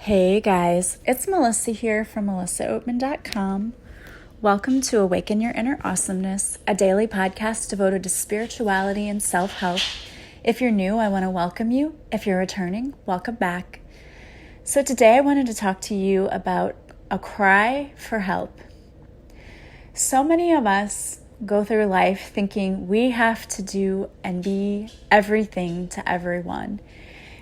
Hey guys, it's Melissa here from melissaoatman.com. Welcome to Awaken Your Inner Awesomeness, a daily podcast devoted to spirituality and self-help. If you're new, I want to welcome you. If you're returning, welcome back. So today I wanted to talk to you about a cry for help. So many of us go through life thinking we have to do and be everything to everyone.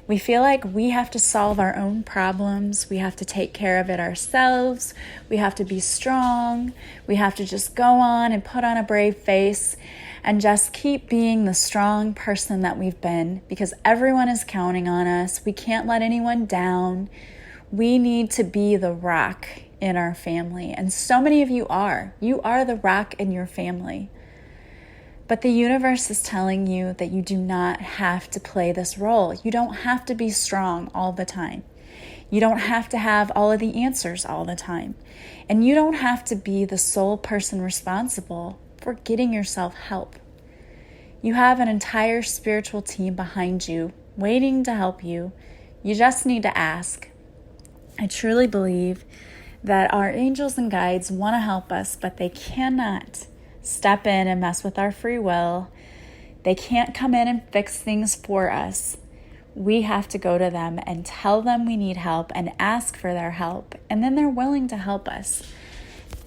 We feel like we have to solve our own problems. We have to take care of it ourselves. We have to be strong. We have to just go on and put on a brave face and just keep being the strong person that we've been because everyone is counting on us. We can't let anyone down. We need to be the rock in our family. And so many of you are. You are the rock in your family. But the universe is telling you that you do not have to play this role. You don't have to be strong all the time. You don't have to have all of the answers all the time. And you don't have to be the sole person responsible for getting yourself help. You have an entire spiritual team behind you, waiting to help you. You just need to ask. I truly believe that our angels and guides want to help us, but they cannot step in and mess with our free will. They can't come in and fix things for us. We have to go to them and tell them we need help and ask for their help, and then they're willing to help us.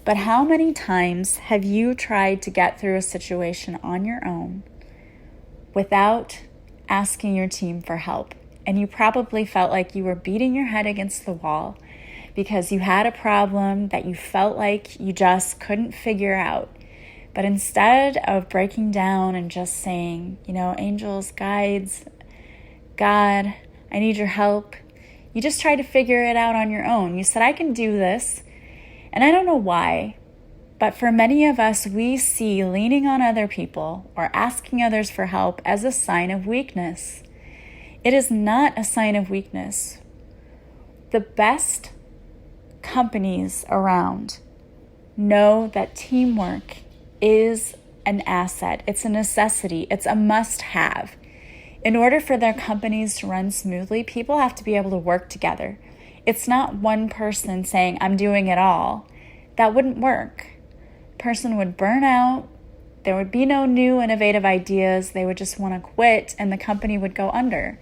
But how many times have you tried to get through a situation on your own without asking your team for help? And you probably felt like you were beating your head against the wall because you had a problem that you felt like you just couldn't figure out. But instead of breaking down and just saying, angels, guides, God, I need your help, you just tried to figure it out on your own. You said, I can do this. And I don't know why, but for many of us, we see leaning on other people or asking others for help as a sign of weakness. It is not a sign of weakness. The best companies around know that teamwork is an asset. It's a necessity. It's a must-have. In order for their companies to run smoothly, people have to be able to work together. It's not one person saying, I'm doing it all. That wouldn't work. Person would burn out. There would be no new innovative ideas. They would just want to quit and the company would go under.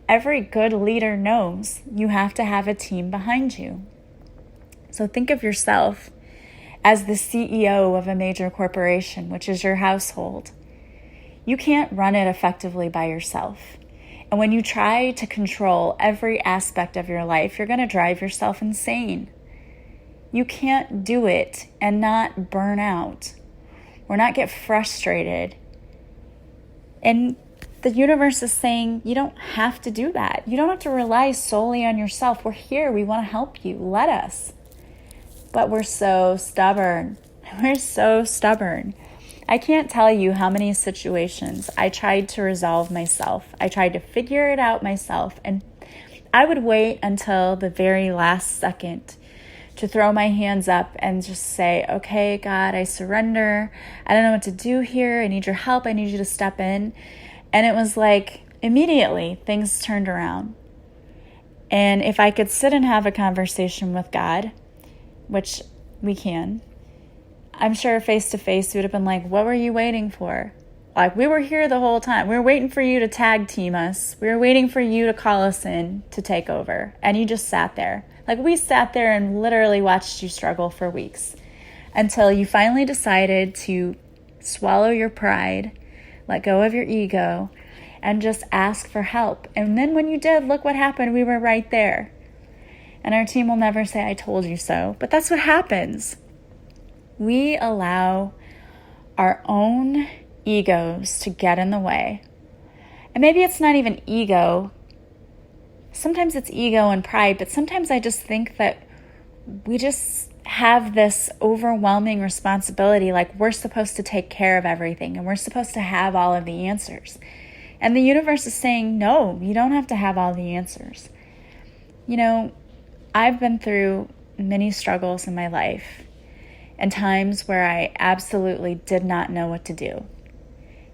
Every good leader knows you have to have a team behind you. So think of yourself as the CEO of a major corporation, which is your household. You can't run it effectively by yourself. And when you try to control every aspect of your life, you're going to drive yourself insane. You can't do it and not burn out or not get frustrated. And the universe is saying, you don't have to do that. You don't have to rely solely on yourself. We're here. We want to help you. Let us. But we're so stubborn. We're so stubborn. I can't tell you how many situations I tried to resolve myself. I tried to figure it out myself. And I would wait until the very last second to throw my hands up and just say, okay, God, I surrender. I don't know what to do here. I need your help. I need you to step in. And it was like immediately things turned around. And if I could sit and have a conversation with God, which we can, I'm sure face to face we would have been like, what were you waiting for? Like, we were here the whole time. We were waiting for you to tag team us. We were waiting for you to call us in to take over. And you just sat there. Like, we sat there and literally watched you struggle for weeks until you finally decided to swallow your pride, let go of your ego, and just ask for help. And then when you did, look what happened. We were right there. And our team will never say, I told you so. But that's what happens. We allow our own egos to get in the way. And maybe it's not even ego. Sometimes it's ego and pride. But sometimes I just think that we just have this overwhelming responsibility. Like we're supposed to take care of everything. And we're supposed to have all of the answers. And the universe is saying, no, you don't have to have all the answers. I've been through many struggles in my life and times where I absolutely did not know what to do.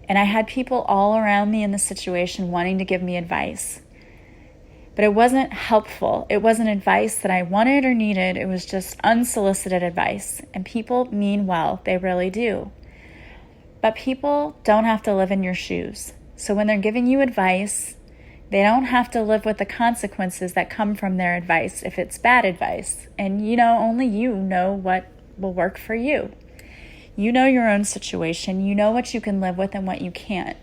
And I had people all around me in the situation wanting to give me advice. but it wasn't helpful. It wasn't advice that I wanted or needed. It was just unsolicited advice. And people mean well, they really do. But people don't have to live in your shoes. So when they're giving you advice, they don't have to live with the consequences that come from their advice if it's bad advice. And only you know what will work for you. You know your own situation. You know what you can live with and what you can't.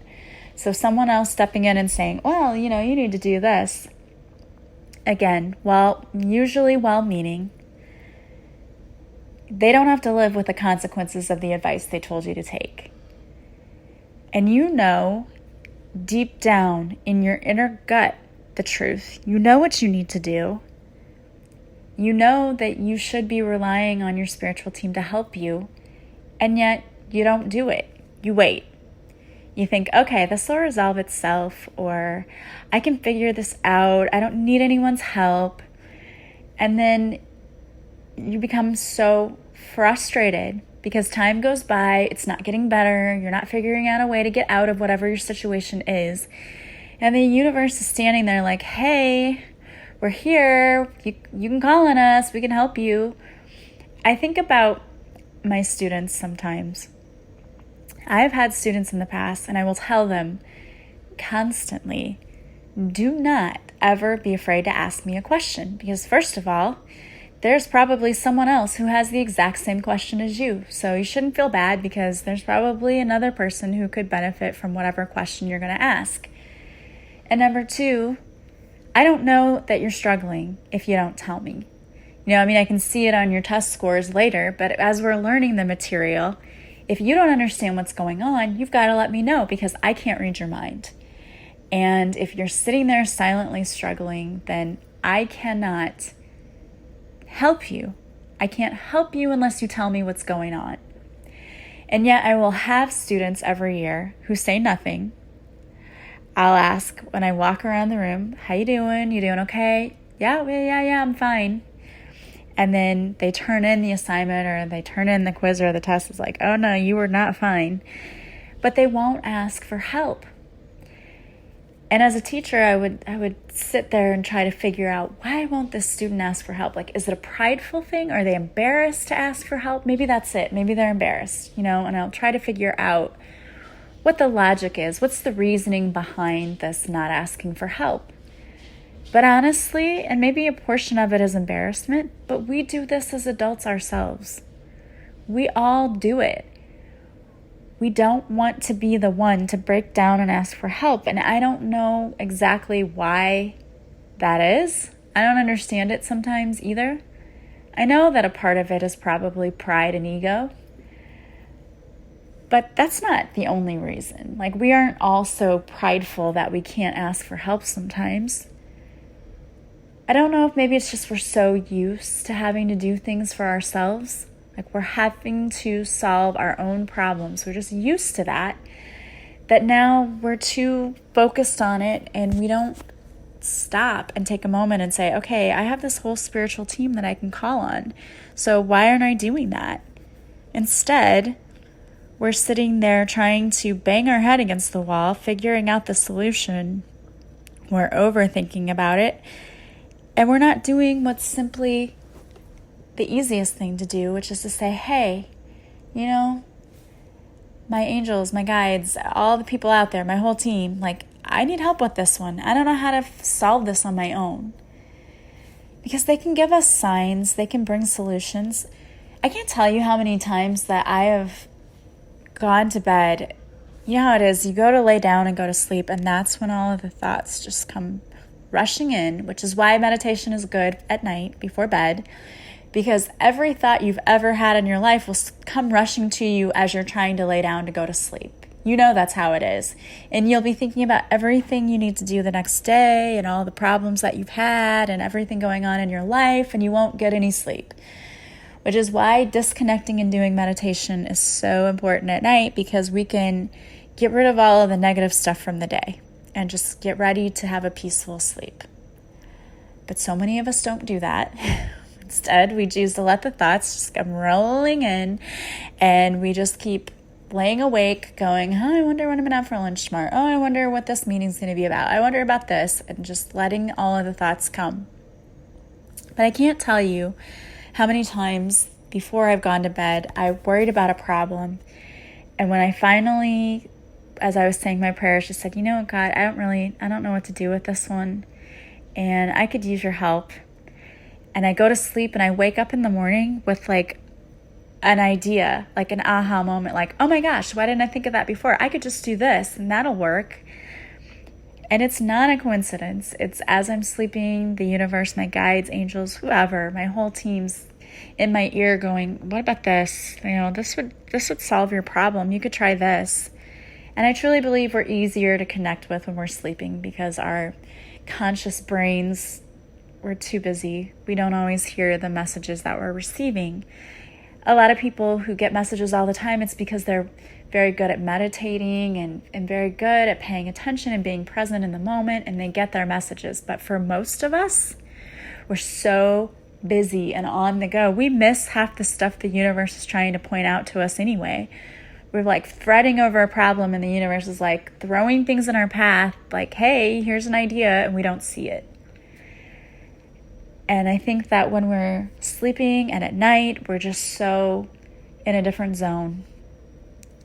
So someone else stepping in and saying, well, you need to do this. Again, usually well-meaning, they don't have to live with the consequences of the advice they told you to take. And deep down in your inner gut the truth. You know what you need to do. You know that you should be relying on your spiritual team to help you, and yet you don't do it. You wait. You think, okay, this will resolve itself, or I can figure this out. I don't need anyone's help. And then you become so frustrated because time goes by. It's not getting better. You're not figuring out a way to get out of whatever your situation is. And the universe is standing there like, hey, we're here. You can call on us. We can help you. I think about my students sometimes. I've had students in the past, and I will tell them constantly, do not ever be afraid to ask me a question. Because first of all, there's probably someone else who has the exact same question as you. So you shouldn't feel bad because there's probably another person who could benefit from whatever question you're going to ask. And number two, I don't know that you're struggling if you don't tell me. I can see it on your test scores later, but as we're learning the material, if you don't understand what's going on, you've got to let me know because I can't read your mind. And if you're sitting there silently struggling, then I cannot help you. I can't help you unless you tell me what's going on. And yet I will have students every year who say nothing. I'll ask when I walk around the room, how you doing? You doing okay? Yeah, I'm fine. And then they turn in the assignment or they turn in the quiz or the test. It's like, oh no, you were not fine. But they won't ask for help. And as a teacher, I would sit there and try to figure out, why won't this student ask for help? Like, is it a prideful thing? Are they embarrassed to ask for help? Maybe that's it. Maybe they're embarrassed, and I'll try to figure out what the logic is. What's the reasoning behind this not asking for help? But honestly, and maybe a portion of it is embarrassment, but we do this as adults ourselves. We all do it. We don't want to be the one to break down and ask for help. And I don't know exactly why that is. I don't understand it sometimes either. I know that a part of it is probably pride and ego. But that's not the only reason. Like, we aren't all so prideful that we can't ask for help sometimes. I don't know if maybe it's just we're so used to having to do things for ourselves. Like, we're having to solve our own problems. We're just used to that now we're too focused on it and we don't stop and take a moment and say, okay, I have this whole spiritual team that I can call on. So why aren't I doing that? Instead, we're sitting there trying to bang our head against the wall, figuring out the solution. We're overthinking about it. And we're not doing what's simply the easiest thing to do, which is to say, hey, my angels, my guides, all the people out there, my whole team, I need help with this one. I don't know how to solve this on my own. Because they can give us signs, they can bring solutions. I can't tell you how many times that I have gone to bed. You know how it is, you go to lay down and go to sleep, and that's when all of the thoughts just come rushing in, which is why meditation is good at night before bed, because every thought you've ever had in your life will come rushing to you as you're trying to lay down to go to sleep. That's how it is. And you'll be thinking about everything you need to do the next day and all the problems that you've had and everything going on in your life, and you won't get any sleep, which is why disconnecting and doing meditation is so important at night, because we can get rid of all of the negative stuff from the day and just get ready to have a peaceful sleep. But so many of us don't do that. Instead, we choose to let the thoughts just come rolling in, and we just keep laying awake going, I wonder what I'm going to have for lunch tomorrow. Oh, I wonder what this meeting's going to be about. I wonder about this, and just letting all of the thoughts come. But I can't tell you how many times before I've gone to bed, I worried about a problem. And when I finally, as I was saying my prayers, just said, you know what, God, I don't know what to do with this one. And I could use your help. And I go to sleep and I wake up in the morning with like an idea, like an aha moment, like, oh my gosh, why didn't I think of that before? I could just do this and that'll work. And it's not a coincidence. It's as I'm sleeping, the universe, my guides, angels, whoever, my whole team's in my ear going, what about this? This would solve your problem. You could try this. And I truly believe we're easier to connect with when we're sleeping because our conscious brains, we're too busy. We don't always hear the messages that we're receiving. A lot of people who get messages all the time, it's because they're very good at meditating and very good at paying attention and being present in the moment, and they get their messages. But for most of us, we're so busy and on the go. We miss half the stuff the universe is trying to point out to us anyway. We're like fretting over a problem, and the universe is like throwing things in our path, like, hey, here's an idea, and we don't see it. And I think that when we're sleeping and at night, we're just so in a different zone.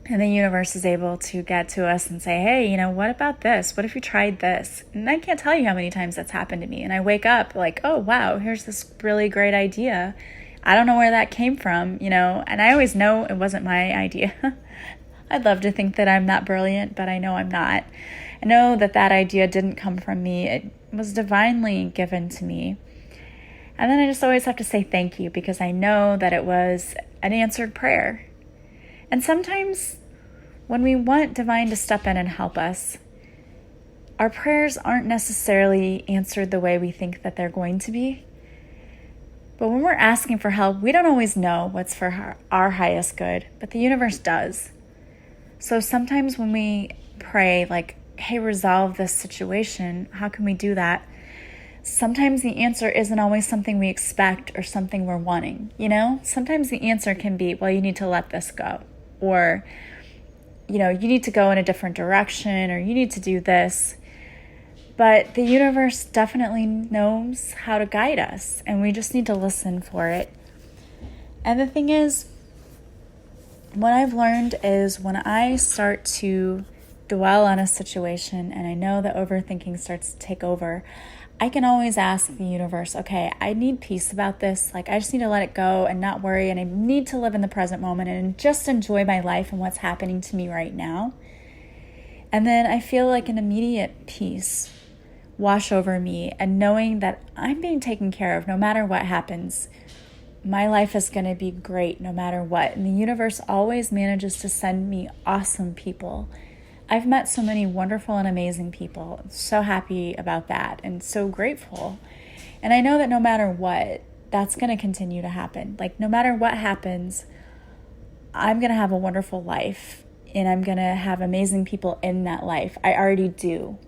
And the universe is able to get to us and say, hey, what about this? What if you tried this? And I can't tell you how many times that's happened to me. And I wake up like, oh, wow, here's this really great idea. I don't know where that came from, and I always know it wasn't my idea. I'd love to think that I'm that brilliant, but I know I'm not. I know that idea didn't come from me. It was divinely given to me. And then I just always have to say thank you because I know that it was an answered prayer. And sometimes when we want divine to step in and help us, our prayers aren't necessarily answered the way we think that they're going to be. But when we're asking for help, we don't always know what's for our highest good, but the universe does. So sometimes when we pray like, hey, resolve this situation, how can we do that? Sometimes the answer isn't always something we expect or something we're wanting, Sometimes the answer can be, well, you need to let this go. Or, you need to go in a different direction, or you need to do this. But the universe definitely knows how to guide us, and we just need to listen for it. And the thing is, what I've learned is when I start to dwell on a situation and I know that overthinking starts to take over, I can always ask the universe, okay, I need peace about this. Like, I just need to let it go and not worry. And I need to live in the present moment and just enjoy my life and what's happening to me right now. And then I feel like an immediate peace wash over me, and knowing that I'm being taken care of no matter what happens. My life is going to be great no matter what. And the universe always manages to send me awesome people. I've met so many wonderful and amazing people. I'm so happy about that and so grateful. And I know that no matter what, that's going to continue to happen. Like, no matter what happens, I'm going to have a wonderful life, and I'm going to have amazing people in that life. I already do.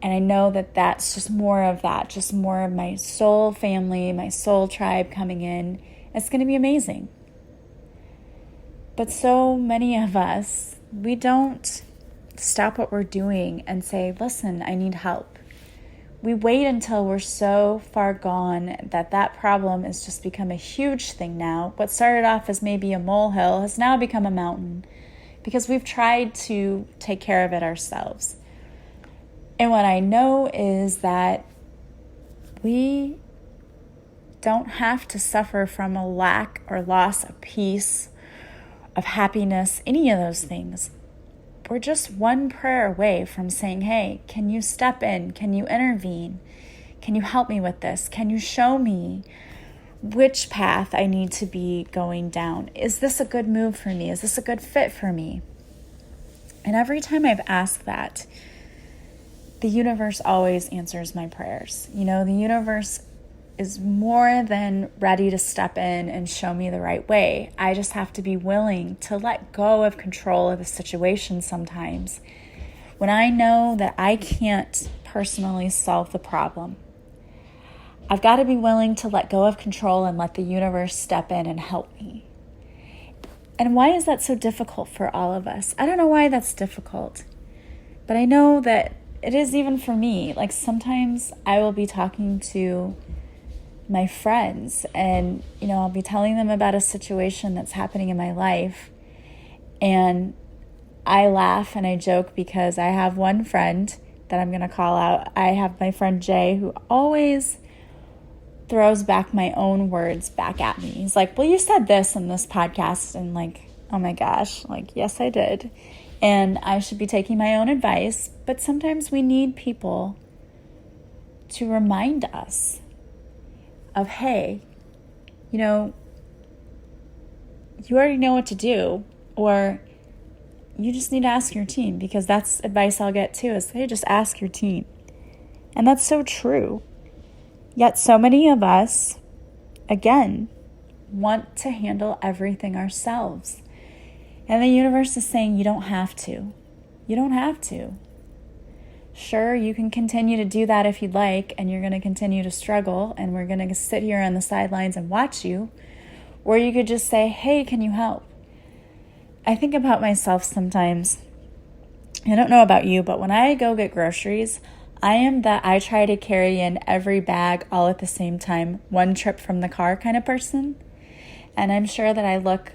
And I know that that's just more of that, just more of my soul family, my soul tribe coming in. It's going to be amazing. But so many of us, we don't stop what we're doing and say, listen, I need help. We wait until we're so far gone that problem has just become a huge thing now. What started off as maybe a molehill has now become a mountain because we've tried to take care of it ourselves. And what I know is that we don't have to suffer from a lack or loss of peace, of happiness, any of those things. We're just one prayer away from saying, hey, can you step in? Can you intervene? Can you help me with this? Can you show me which path I need to be going down? Is this a good move for me? Is this a good fit for me? And every time I've asked that, the universe always answers my prayers. The universe is more than ready to step in and show me the right way. I just have to be willing to let go of control of the situation sometimes. When I know that I can't personally solve the problem, I've got to be willing to let go of control and let the universe step in and help me. And why is that so difficult for all of us? I don't know why that's difficult, but I know that it is even for me. Like sometimes I will be talking to my friends and, I'll be telling them about a situation that's happening in my life. And I laugh and I joke because I have one friend that I'm going to call out. I have my friend Jay, who always throws back my own words back at me. He's like, well, you said this in this podcast. And like, oh my gosh, like, yes, I did. And I should be taking my own advice. But sometimes we need people to remind us of, hey, you already know what to do, or you just need to ask your team, because that's advice I'll get too is, hey, just ask your team. And that's so true. Yet so many of us, again, want to handle everything ourselves. And the universe is saying you don't have to. You don't have to. Sure, you can continue to do that if you'd like, and you're going to continue to struggle, and we're going to sit here on the sidelines and watch you. Or you could just say, hey, can you help? I think about myself sometimes. I don't know about you, but when I go get groceries, I try to carry in every bag all at the same time, one trip from the car kind of person. And I'm sure that I look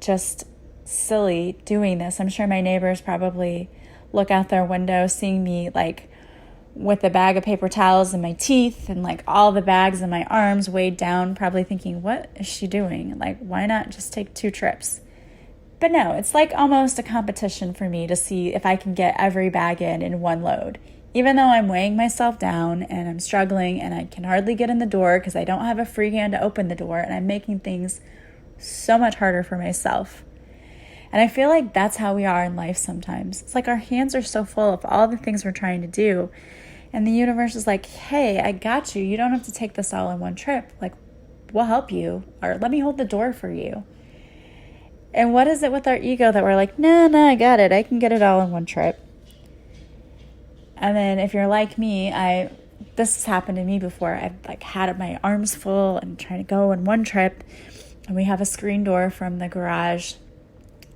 just silly doing this. I'm sure my neighbors probably look out their window seeing me like with a bag of paper towels in my teeth and like all the bags in my arms weighed down, probably thinking, what is she doing? Like, why not just take 2 trips? But no, it's like almost a competition for me to see if I can get every bag in one load. Even though I'm weighing myself down and I'm struggling and I can hardly get in the door because I don't have a free hand to open the door, and I'm making things so much harder for myself. And I feel like that's how we are in life sometimes. It's like our hands are so full of all the things we're trying to do. And the universe is like, hey, I got you. You don't have to take this all in one trip. Like, we'll help you. Or let me hold the door for you. And what is it with our ego that we're like, no, I got it. I can get it all in one trip. And then if you're like me, this has happened to me before. I've like had my arms full and trying to go in one trip. And we have a screen door from the garage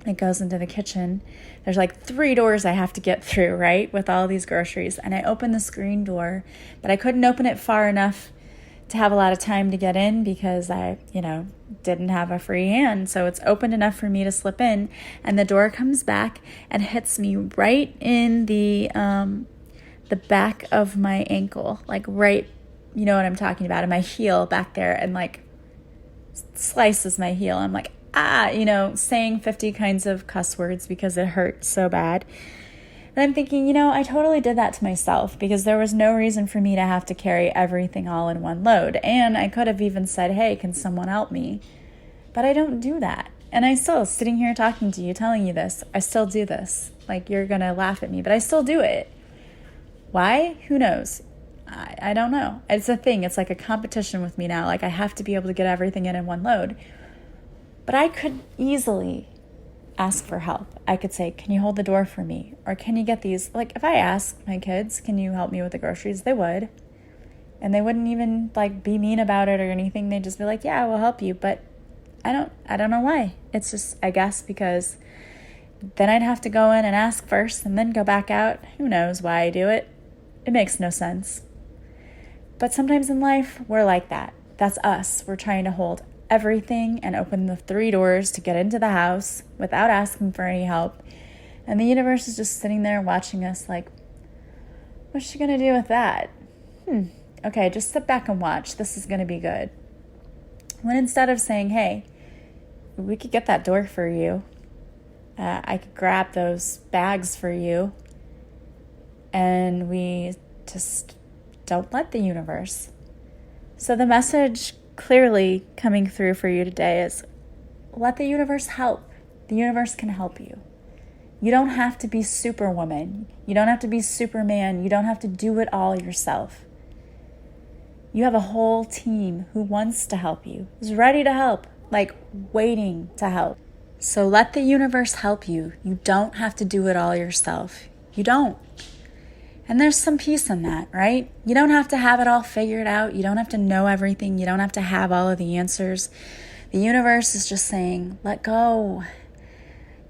that goes into the kitchen. There's like 3 doors I have to get through, right? With all these groceries. And I opened the screen door, but I couldn't open it far enough to have a lot of time to get in because I, didn't have a free hand. So it's opened enough for me to slip in, and the door comes back and hits me right in the back of my ankle, like right, you know what I'm talking about, in my heel back there, and like slices my heel. I'm like, saying 50 kinds of cuss words because it hurt so bad. And I'm thinking, I totally did that to myself because there was no reason for me to have to carry everything all in one load. And I could have even said, hey, can someone help me? But I don't do that. And I still, sitting here talking to you, telling you this, I still do this. Like, you're going to laugh at me, but I still do it. Why? Who knows? I don't know. It's a thing. It's like a competition with me now. Like, I have to be able to get everything in one load. But I could easily ask for help. I could say, can you hold the door for me? Or can you get these? Like, if I ask my kids, can you help me with the groceries? They would. And they wouldn't even like be mean about it or anything. They'd just be like, yeah, we'll help you. But I don't know why. It's just, I guess, because then I'd have to go in and ask first and then go back out. Who knows why I do it? It makes no sense. But sometimes in life, we're like that. That's us. We're trying to hold everything and open the 3 doors to get into the house without asking for any help. And the universe is just sitting there watching us like, what's she going to do with that? Okay, just sit back and watch. This is going to be good. When instead of saying, hey, we could get that door for you. I could grab those bags for you. And we just don't let the universe. So the message clearly coming through for you today is let the universe help. The universe can help you. You don't have to be Superwoman. You don't have to be Superman. You don't have to do it all yourself. You have a whole team who wants to help you, who's ready to help, like waiting to help. So let the universe help you. You don't have to do it all yourself. You don't. And there's some peace in that, right? You don't have to have it all figured out. You don't have to know everything. You don't have to have all of the answers. The universe is just saying, let go.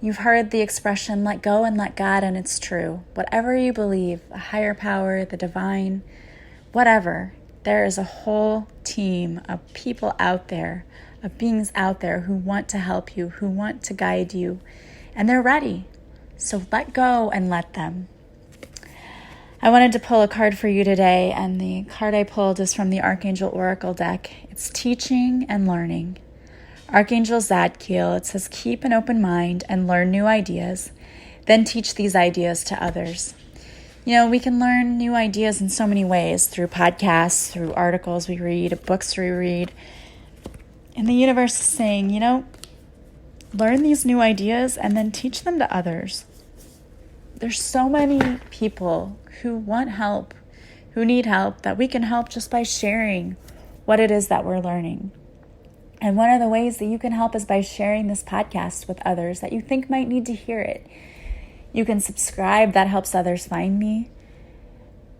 You've heard the expression, let go and let God, and it's true. Whatever you believe, a higher power, the divine, whatever, there is a whole team of people out there, of beings out there who want to help you, who want to guide you, and they're ready. So let go and let them. I wanted to pull a card for you today, and the card I pulled is from the Archangel Oracle deck. It's teaching and learning. Archangel Zadkiel, it says, keep an open mind and learn new ideas, then teach these ideas to others. You know, we can learn new ideas in so many ways, through podcasts, through articles we read, books we read. And the universe is saying, learn these new ideas and then teach them to others. There's so many people who want help, who need help, that we can help just by sharing what it is that we're learning. And one of the ways that you can help is by sharing this podcast with others that you think might need to hear it. You can subscribe. That helps others find me.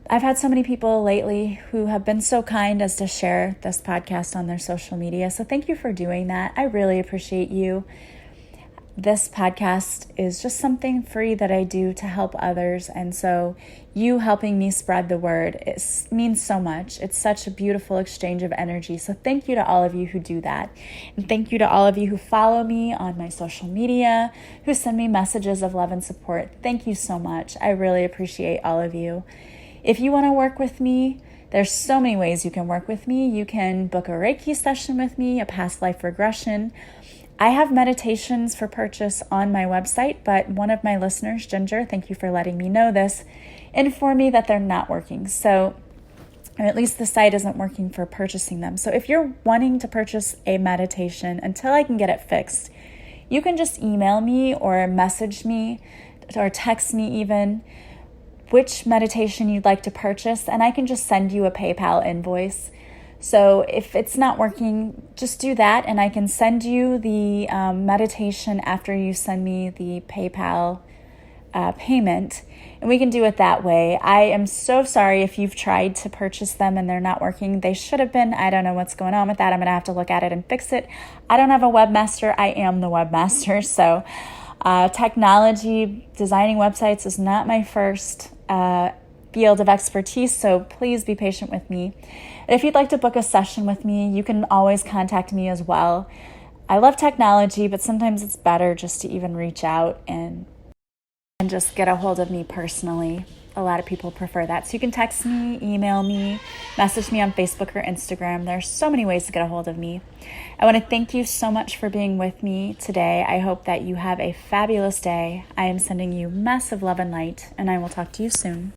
I've had so many people lately who have been so kind as to share this podcast on their social media. So thank you for doing that. I really appreciate you. This podcast is just something free that I do to help others. And so you helping me spread the word, it means so much. It's such a beautiful exchange of energy. So thank you to all of you who do that. And thank you to all of you who follow me on my social media, who send me messages of love and support. Thank you so much. I really appreciate all of you. If you want to work with me, there's so many ways you can work with me. You can book a Reiki session with me, a past life regression. I have meditations for purchase on my website, but one of my listeners, Ginger, thank you for letting me know this, informed me that they're not working. So, or at least the site isn't working for purchasing them. So if you're wanting to purchase a meditation until I can get it fixed, you can just email me or message me or text me even which meditation you'd like to purchase, and I can just send you a PayPal invoice. So if it's not working, just do that, and I can send you the meditation after you send me the PayPal payment, and we can do it that way. I am so sorry if you've tried to purchase them and they're not working. They should have been. I don't know what's going on with that. I'm going to have to look at it and fix it. I don't have a webmaster. I am the webmaster. So technology, designing websites is not my first field of expertise, so please be patient with me. If you'd like to book a session with me, you can always contact me as well. I love technology, but sometimes it's better just to even reach out and just get a hold of me personally. A lot of people prefer that. So you can text me, email me, message me on Facebook or Instagram. There are so many ways to get a hold of me. I want to thank you so much for being with me today. I hope that you have a fabulous day. I am sending you massive love and light, and I will talk to you soon.